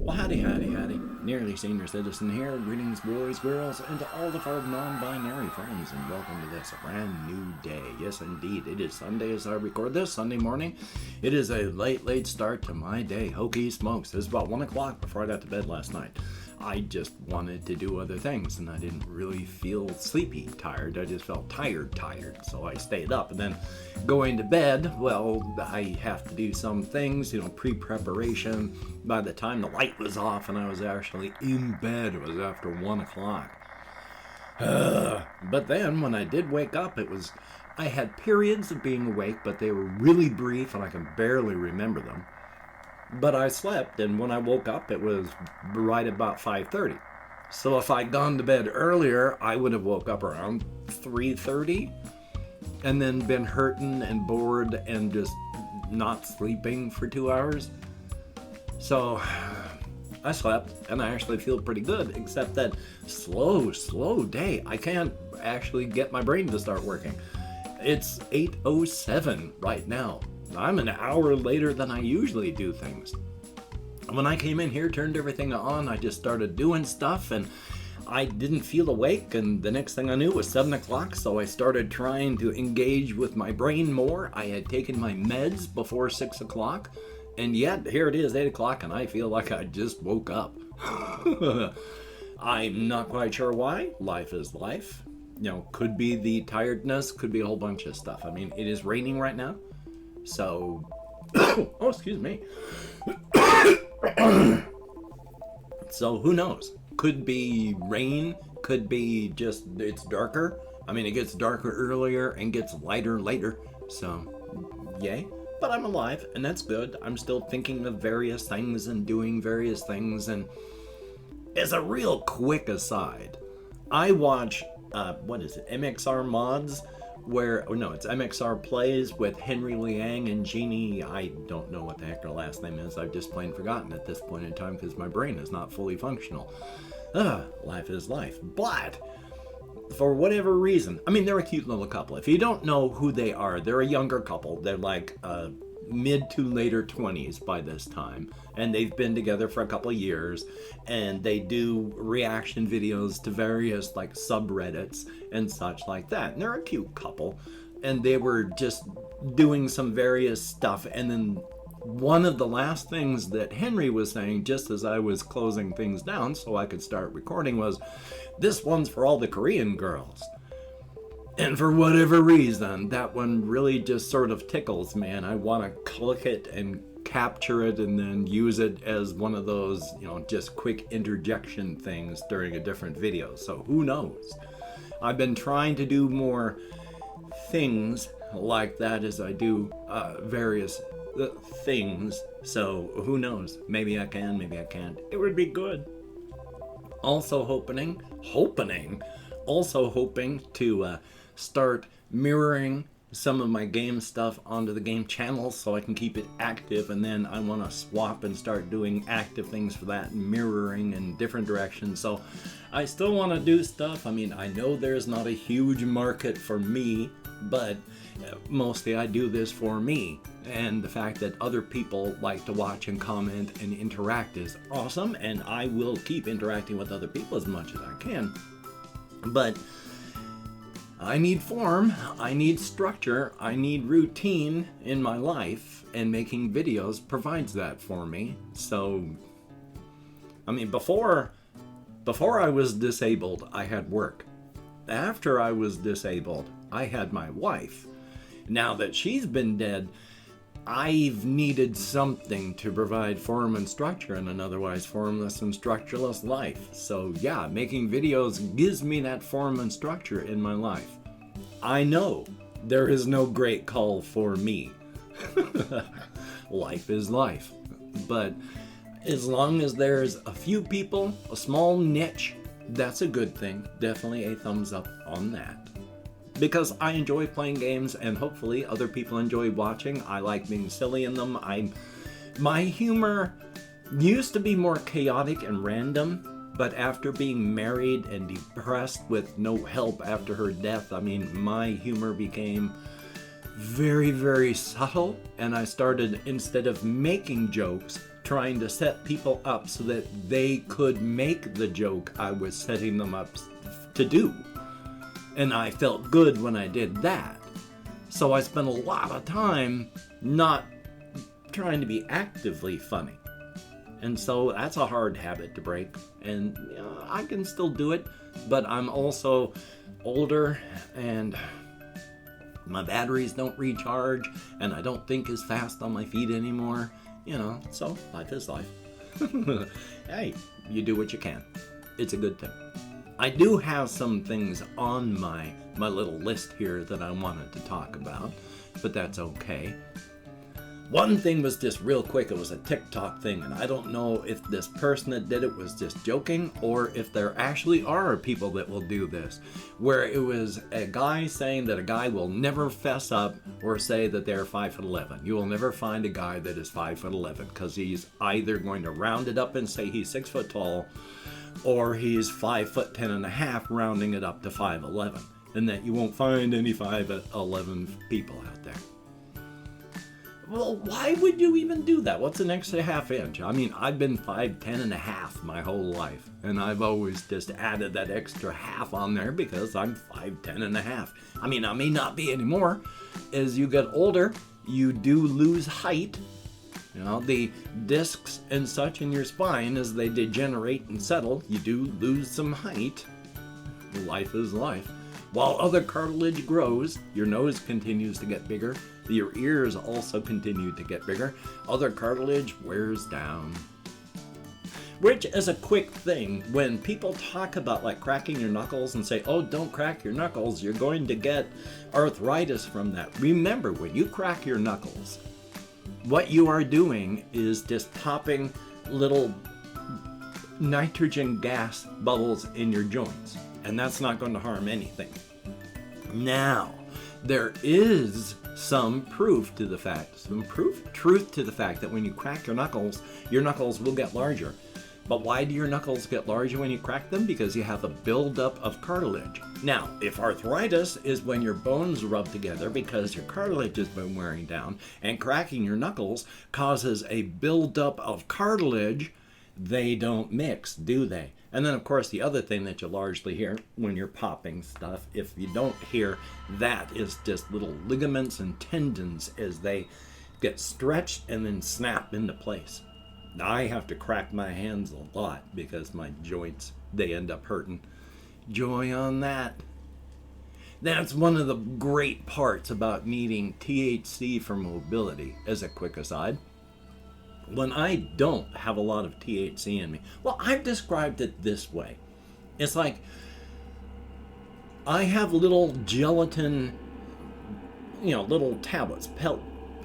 Well, howdy, howdy, howdy. Nearly Senior Citizen here. Greetings, boys, girls, and to all of our non-binary friends, and welcome to this brand new day. Yes, indeed, it is Sunday as I record this, Sunday morning. It is a late start to my day. Hokey smokes. It was about 1 o'clock before I got to bed last night. I just wanted to do other things, and I didn't really feel sleepy tired. I just felt tired. So I stayed up, and then going to bed, well, I have to do some things, pre-preparation. By the time the light was off and I was actually in bed, it was after 1 o'clock. But then when I did wake up, I had periods of being awake, but they were really brief, and I can barely remember them. But I slept, and when I woke up, it was right about 5:30. So if I'd gone to bed earlier, I would have woke up around 3:30 and then been hurting and bored and just not sleeping for 2 hours. So I slept, and I actually feel pretty good, except that slow day. I can't actually get my brain to start working. It's 8:07 right now. I'm an hour later than I usually do things. When I came in here, turned everything on, I just started doing stuff, and I didn't feel awake, and the next thing I knew it was 7 o'clock, so I started trying to engage with my brain more. I had taken my meds before 6 o'clock, and yet here it is, 8 o'clock, and I feel like I just woke up. I'm not quite sure why. Life is life. Could be the tiredness, could be a whole bunch of stuff. I mean, it is raining right now. So, oh, excuse me. So who knows? Could be rain, could be just, it's darker. I mean, it gets darker earlier and gets lighter later. So, yay. But I'm alive, and that's good. I'm still thinking of various things and doing various things. And as a real quick aside, I watch, MXR Mods? It's MXR Plays with Henry Liang and Jeannie. I don't know what the heck her last name is. I've just plain forgotten at this point in time because my brain is not fully functional. Life is life. But for whatever reason, they're a cute little couple. If you don't know who they are, they're a younger couple. They're like mid to later 20s by this time, and they've been together for a couple of years, and they do reaction videos to various subreddits and such like that, and they're a cute couple, and they were just doing some various stuff. And then one of the last things that Henry was saying just as I was closing things down so I could start recording was, "This one's for all the Korean girls." And for whatever reason, that one really just sort of tickles me, and I want to click it and capture it and then use it as one of those, just quick interjection things during a different video. So who knows? I've been trying to do more things like that as I do various things. So who knows? Maybe I can, maybe I can't. It would be good. Also hoping to start mirroring some of my game stuff onto the game channel so I can keep it active, and then I want to swap and start doing active things for that, mirroring in different directions. So I still want to do stuff. I know there's not a huge market for me, but mostly I do this for me, and the fact that other people like to watch and comment and interact is awesome, and I will keep interacting with other people as much as I can. But I need form, I need structure, I need routine in my life, and making videos provides that for me. So, before I was disabled, I had work. After I was disabled, I had my wife. Now that she's been dead, I've needed something to provide form and structure in an otherwise formless and structureless life. So yeah, making videos gives me that form and structure in my life. I know there is no great call for me. Life is life. But as long as there's a few people, a small niche, that's a good thing. Definitely a thumbs up on that. Because I enjoy playing games, and hopefully other people enjoy watching. I like being silly in them. My humor used to be more chaotic and random, but after being married and depressed with no help after her death, my humor became very, very subtle, and I started, instead of making jokes, trying to set people up so that they could make the joke I was setting them up to do. And I felt good when I did that. So I spent a lot of time not trying to be actively funny. And so that's a hard habit to break. And I can still do it, but I'm also older and my batteries don't recharge and I don't think as fast on my feet anymore. So life is life. Hey, you do what you can. It's a good thing. I do have some things on my little list here that I wanted to talk about, but that's okay. One thing was just real quick, it was a TikTok thing, and I don't know if this person that did it was just joking or if there actually are people that will do this, where it was a guy saying that a guy will never fess up or say that they're 5'11". You will never find a guy that is 5'11", because he's either going to round it up and say he's 6 foot tall, or he's 5'10.5", rounding it up to 5'11", and that you won't find any 5'11" people out there. Well, why would you even do that? What's an extra half inch? I mean, I've been 5'10.5" my whole life, and I've always just added that extra half on there because I'm 5'10.5". I mean, I may not be anymore. As you get older, you do lose height. The discs and such in your spine, as they degenerate and settle, you do lose some height. Life is life. While other cartilage grows, your nose continues to get bigger. Your ears also continue to get bigger. Other cartilage wears down. Which is a quick thing. When people talk about like cracking your knuckles and say, oh, don't crack your knuckles, you're going to get arthritis from that. Remember, when you crack your knuckles, what you are doing is just popping little nitrogen gas bubbles in your joints. And that's not going to harm anything. Now, there is some truth to the fact that when you crack your knuckles will get larger. But why do your knuckles get larger when you crack them? Because you have a buildup of cartilage. Now, if arthritis is when your bones rub together because your cartilage has been wearing down, and cracking your knuckles causes a buildup of cartilage, they don't mix, do they? And then, of course, the other thing that you largely hear when you're popping stuff, if you don't hear that, is just little ligaments and tendons as they get stretched and then snap into place. I have to crack my hands a lot because my joints, they end up hurting. Joy on that. That's one of the great parts about needing THC for mobility, as a quick aside. When I don't have a lot of THC in me, well, I've described it this way. It's like I have little gelatin, little tablets,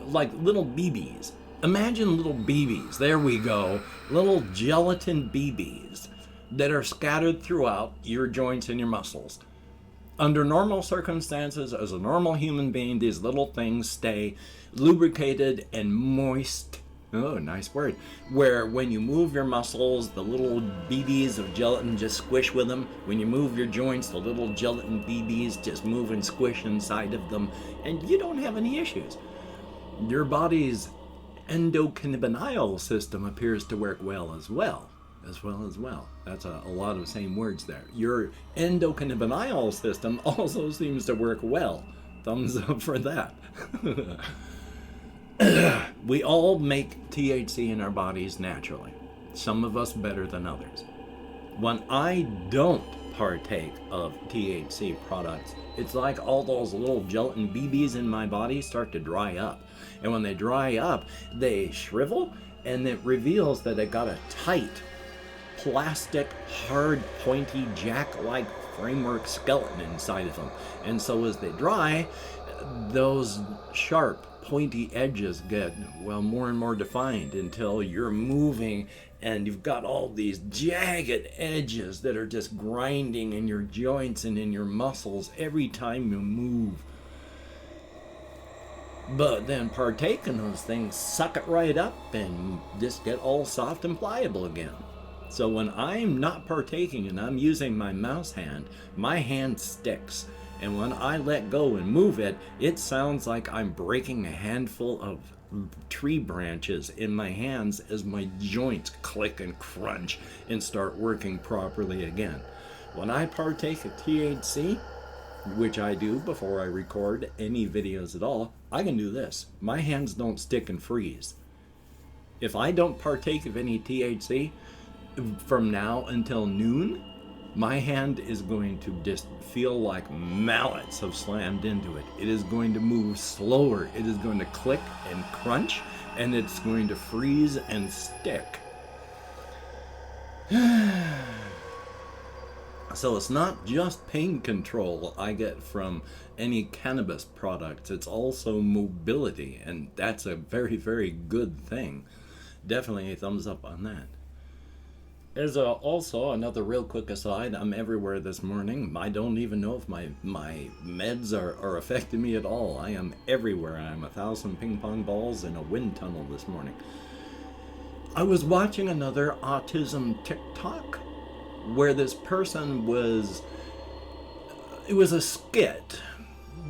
like little BBs. Imagine little BBs, there we go, little gelatin BBs that are scattered throughout your joints and your muscles. Under normal circumstances, as a normal human being, these little things stay lubricated and moist. Oh, nice word. Where when you move your muscles, the little BBs of gelatin just squish with them. When you move your joints, the little gelatin BBs just move and squish inside of them, and you don't have any issues. Your body's endocannabinoid system appears to work well as well. That's a lot of the same words there. Your endocannabinoid system also seems to work well. Thumbs up for that. We all make THC in our bodies naturally. Some of us better than others. When I don't partake of THC products, it's like all those little gelatin BBs in my body start to dry up. And when they dry up, they shrivel, and it reveals that it got a tight, plastic, hard, pointy, jack-like framework skeleton inside of them. And so as they dry, those sharp, pointy edges get, more and more defined until you're moving and you've got all these jagged edges that are just grinding in your joints and in your muscles every time you move. But then partake in those things, suck it right up and just get all soft and pliable again. So when I'm not partaking and I'm using my mouse hand, my hand sticks. And when I let go and move it, it sounds like I'm breaking a handful of tree branches in my hands as my joints click and crunch and start working properly again. When I partake of THC, which I do before I record any videos at all, I can do this. My hands don't stick and freeze. If I don't partake of any THC from now until noon, my hand is going to just feel like mallets have slammed into it. It is going to move slower. It is going to click and crunch, and it's going to freeze and stick. So it's not just pain control I get from any cannabis products, it's also mobility, and that's a very, very good thing. Definitely a thumbs up on that. There's also another real quick aside. I'm everywhere this morning. I don't even know if my meds are affecting me at all. I am everywhere. I'm 1,000 ping pong balls in a wind tunnel this morning. I was watching another autism TikTok where this person it was a skit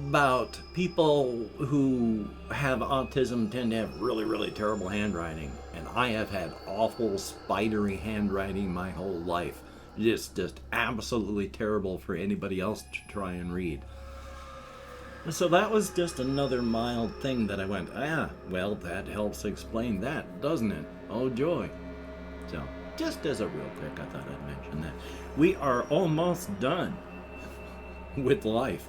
about people who have autism tend to have really, really terrible handwriting. And I have had awful spidery handwriting my whole life. Just absolutely terrible for anybody else to try and read. So that was just another mild thing that I went, well, that helps explain that, doesn't it? Oh, joy. So, just as a real quick, I thought I'd mention that. We are almost done with life.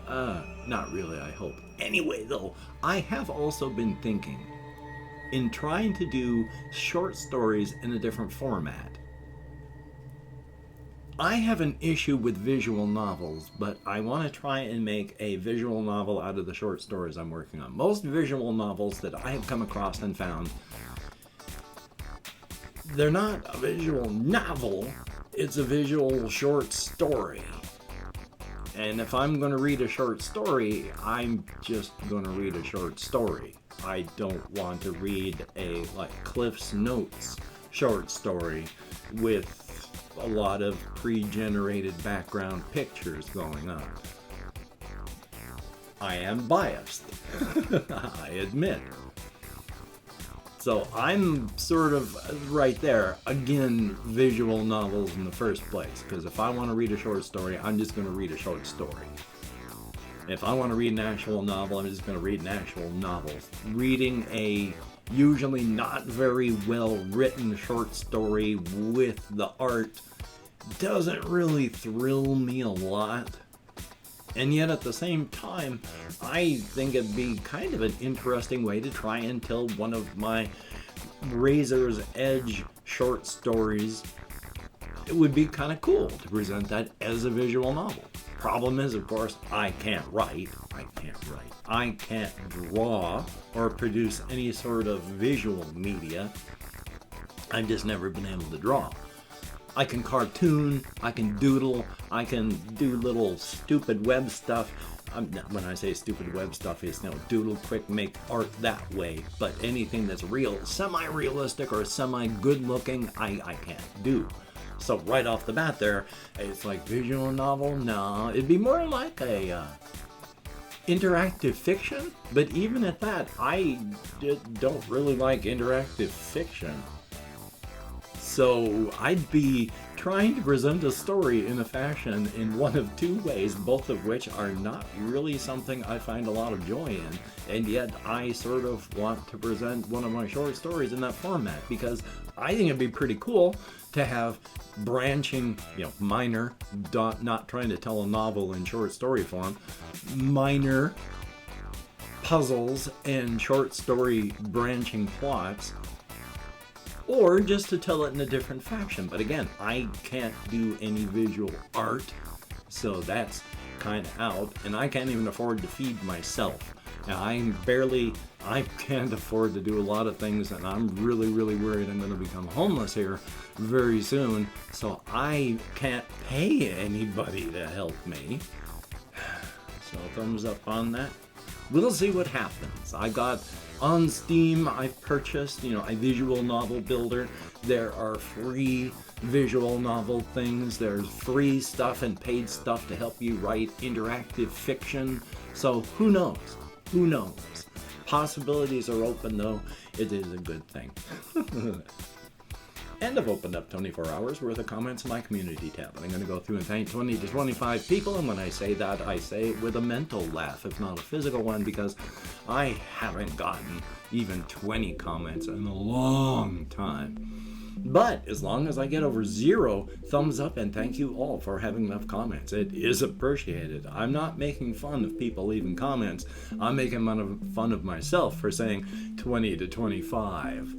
Not really, I hope. Anyway, though, I have also been thinking in trying to do short stories in a different format. I have an issue with visual novels, but I want to try and make a visual novel out of the short stories I'm working on. Most visual novels that I have come across and found, they're not a visual novel, it's a visual short story. And if I'm going to read a short story, I'm just going to read a short story. I don't want to read a Cliff's Notes short story with a lot of pre-generated background pictures going on. I am biased, I admit. So I'm sort of right there, again, visual novels in the first place, because if I want to read a short story, I'm just going to read a short story. If I want to read an actual novel, I'm just going to read an actual novel. Reading a usually not very well written short story with the art doesn't really thrill me a lot. And yet at the same time, I think it'd be kind of an interesting way to try and tell one of my razor's edge short stories. It would be kind of cool to present that as a visual novel. Problem is, of course, I can't write. I can't draw or produce any sort of visual media. I've just never been able to draw. I can cartoon, I can doodle, I can do little stupid web stuff. When I say stupid web stuff, it's doodle quick, make art that way. But anything that's real, semi-realistic or semi-good looking, I can't do. So right off the bat there, it's like visual novel? No, it'd be more like a interactive fiction. But even at that, I don't really like interactive fiction. So I'd be trying to present a story in a fashion in one of two ways, both of which are not really something I find a lot of joy in. And yet I sort of want to present one of my short stories in that format, because I think it'd be pretty cool to have branching, minor, not trying to tell a novel in short story form, minor puzzles and short story branching plots, or just to tell it in a different fashion. But again, I can't do any visual art, so that's kind of out, and I can't even afford to feed myself. Now, I can't afford to do a lot of things, and I'm really, really worried I'm going to become homeless here very soon, so I can't pay anybody to help me. So thumbs up on that. We'll see what happens. I got on Steam, I've purchased, a visual novel builder. There are free visual novel things. There's free stuff and paid stuff to help you write interactive fiction. So who knows? possibilities are open, though. It is a good thing. And I've opened up 24 hours worth of comments in my community tab. And I'm going to go through and thank 20 to 25 people. And when I say that, I say it with a mental laugh, if not a physical one, because I haven't gotten even 20 comments in a long time. But as long as I get over 0 thumbs up, and thank you all for having left comments. It is appreciated. I'm not making fun of people leaving comments. I'm making fun of myself for saying 20 to 25.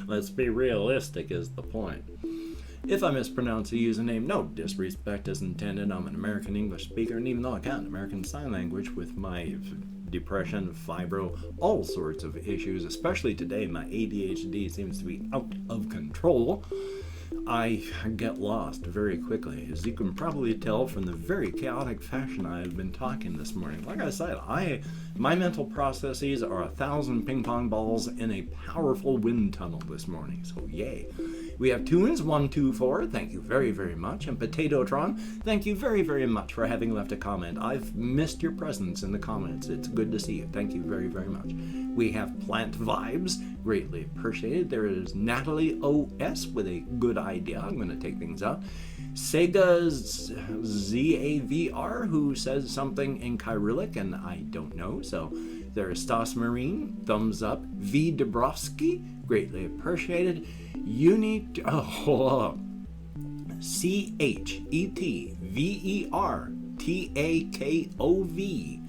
Let's be realistic is the point. If I mispronounce a username, no disrespect is intended. I'm an American English speaker, and even though I got American Sign Language with my depression, fibro, all sorts of issues, especially today, my ADHD seems to be out of control. I get lost very quickly, as you can probably tell from the very chaotic fashion I have been talking this morning. Like I said, my mental processes are 1,000 ping pong balls in a powerful wind tunnel this morning, so yay. We have Tunes 124, thank you very, very much, and Potatotron, thank you very, very much for having left a comment. I've missed your presence in the comments. It's good to see you. Thank you very, very much. We have Plant Vibes, greatly appreciated. There is Natalie OS with a good idea. I'm going to take things out. Sega's ZAVR, who says something in Kyrillic, and I don't know. So there is Stas Marine, thumbs up. V. Dabrowski, greatly appreciated. CHETVERTAKOV.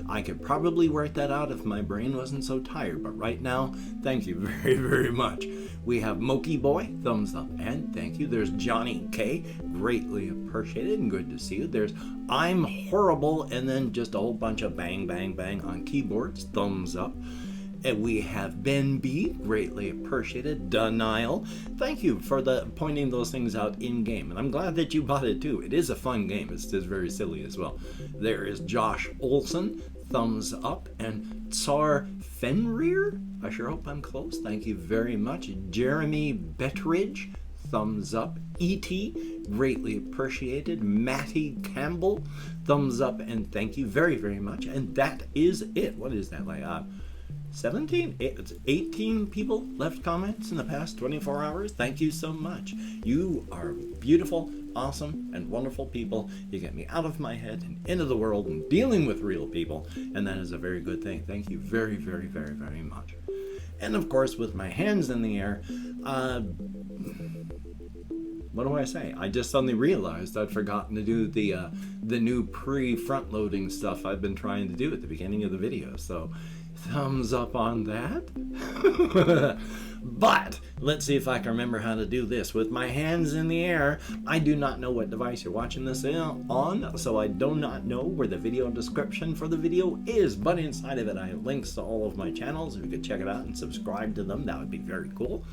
I could probably work that out if my brain wasn't so tired, but right now, thank you very, very much. We have Moki Boy, thumbs up, and thank you. There's Johnny K, greatly appreciated and good to see you. There's I'm Horrible, and then just a whole bunch of bang, bang, bang on keyboards, thumbs up. And we have Ben B, greatly appreciated. Denial, thank you for pointing those things out in game, and I'm glad that you bought it too. It is a fun game. It's just very silly as well. There is Josh Olson, thumbs up, and Tsar Fenrir. I sure hope I'm close. Thank you very much. Jeremy Betteridge, thumbs up. E.T., greatly appreciated. Matty Campbell, thumbs up, and thank you very, very much. And that is it. What is that like? 18 people left comments in the past 24 hours. Thank you so much. You are beautiful, awesome, and wonderful people. You get me out of my head and into the world and dealing with real people, and that is a very good thing. Thank you very, very, very, very much. And of course, with my hands in the air, what do I say? I just suddenly realized I'd forgotten to do the new pre-front loading stuff I've been trying to do at the beginning of the video. So thumbs up on that. But let's see if I can remember how to do this. With my hands in the air, I do not know what device you're watching this on, so I do not know where the video description for the video is, but inside of it I have links to all of my channels. If you could check it out and subscribe to them, that would be very cool.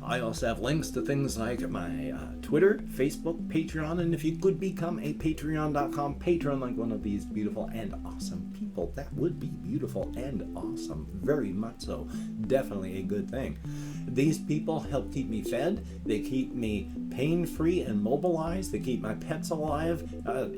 I also have links to things like my Twitter, Facebook, Patreon, and if you could become a patreon.com patron like one of these beautiful and awesome people, that would be beautiful and awesome, very much so. Definitely a good thing. These people help keep me fed, they keep me pain-free and mobilized, they keep my pets alive.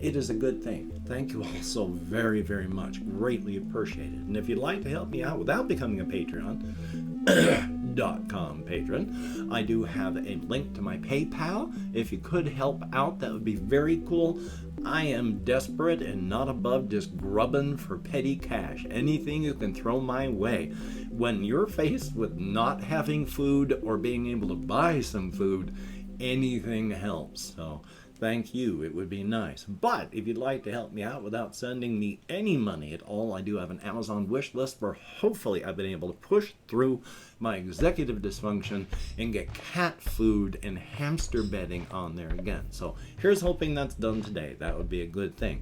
It is a good thing. Thank you all so very, very much. Greatly appreciated. And if you'd like to help me out without becoming a Patreon.com patron, I do have a link to my PayPal. If you could help out, that would be very cool. I am desperate and not above just grubbing for petty cash. Anything you can throw my way. When you're faced with not having food or being able to buy some food, anything helps. So thank you. It would be nice. But if you'd like to help me out without sending me any money at all, I do have an Amazon wish list where hopefully I've been able to push through my executive dysfunction and get cat food and hamster bedding on there again. So here's hoping that's done today. That would be a good thing.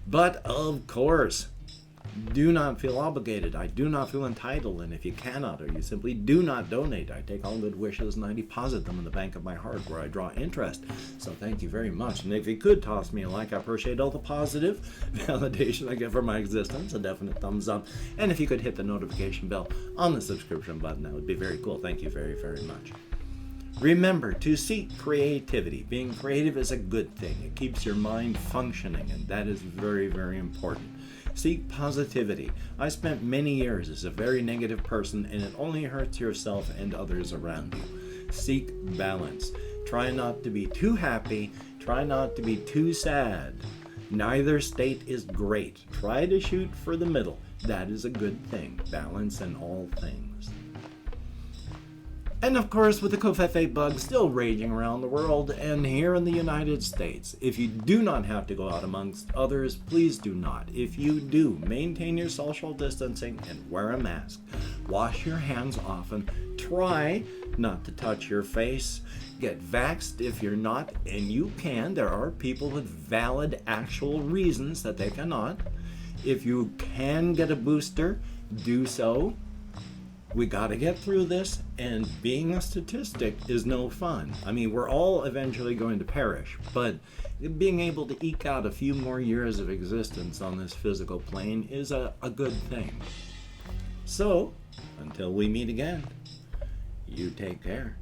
But of course, do not feel obligated. I do not feel entitled, and if you cannot or you simply do not donate, I take all good wishes and I deposit them in the bank of my heart where I draw interest. So thank you very much. And if you could toss me a like, I appreciate all the positive validation I get for my existence, a definite thumbs up. And if you could hit the notification bell on the subscription button, that would be very cool. Thank you very, very much. Remember to seek creativity. Being creative is a good thing. It keeps your mind functioning, and that is very, very important. Seek positivity. I spent many years as a very negative person, and it only hurts yourself and others around you. Seek balance. Try not to be too happy. Try not to be too sad. Neither state is great. Try to shoot for the middle. That is a good thing. Balance in all things. And of course, with the Covfefe bug still raging around the world and here in the United States, if you do not have to go out amongst others, please do not. If you do, maintain your social distancing and wear a mask. Wash your hands often. Try not to touch your face. Get vaxxed if you're not, and you can. There are people with valid, actual reasons that they cannot. If you can get a booster, do so. We got to get through this, and being a statistic is no fun. I mean, we're all eventually going to perish, but being able to eke out a few more years of existence on this physical plane is a good thing. So, until we meet again, you take care.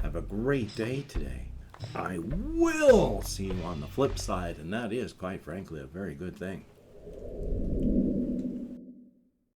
Have a great day today. I will see you on the flip side, and that is, quite frankly, a very good thing.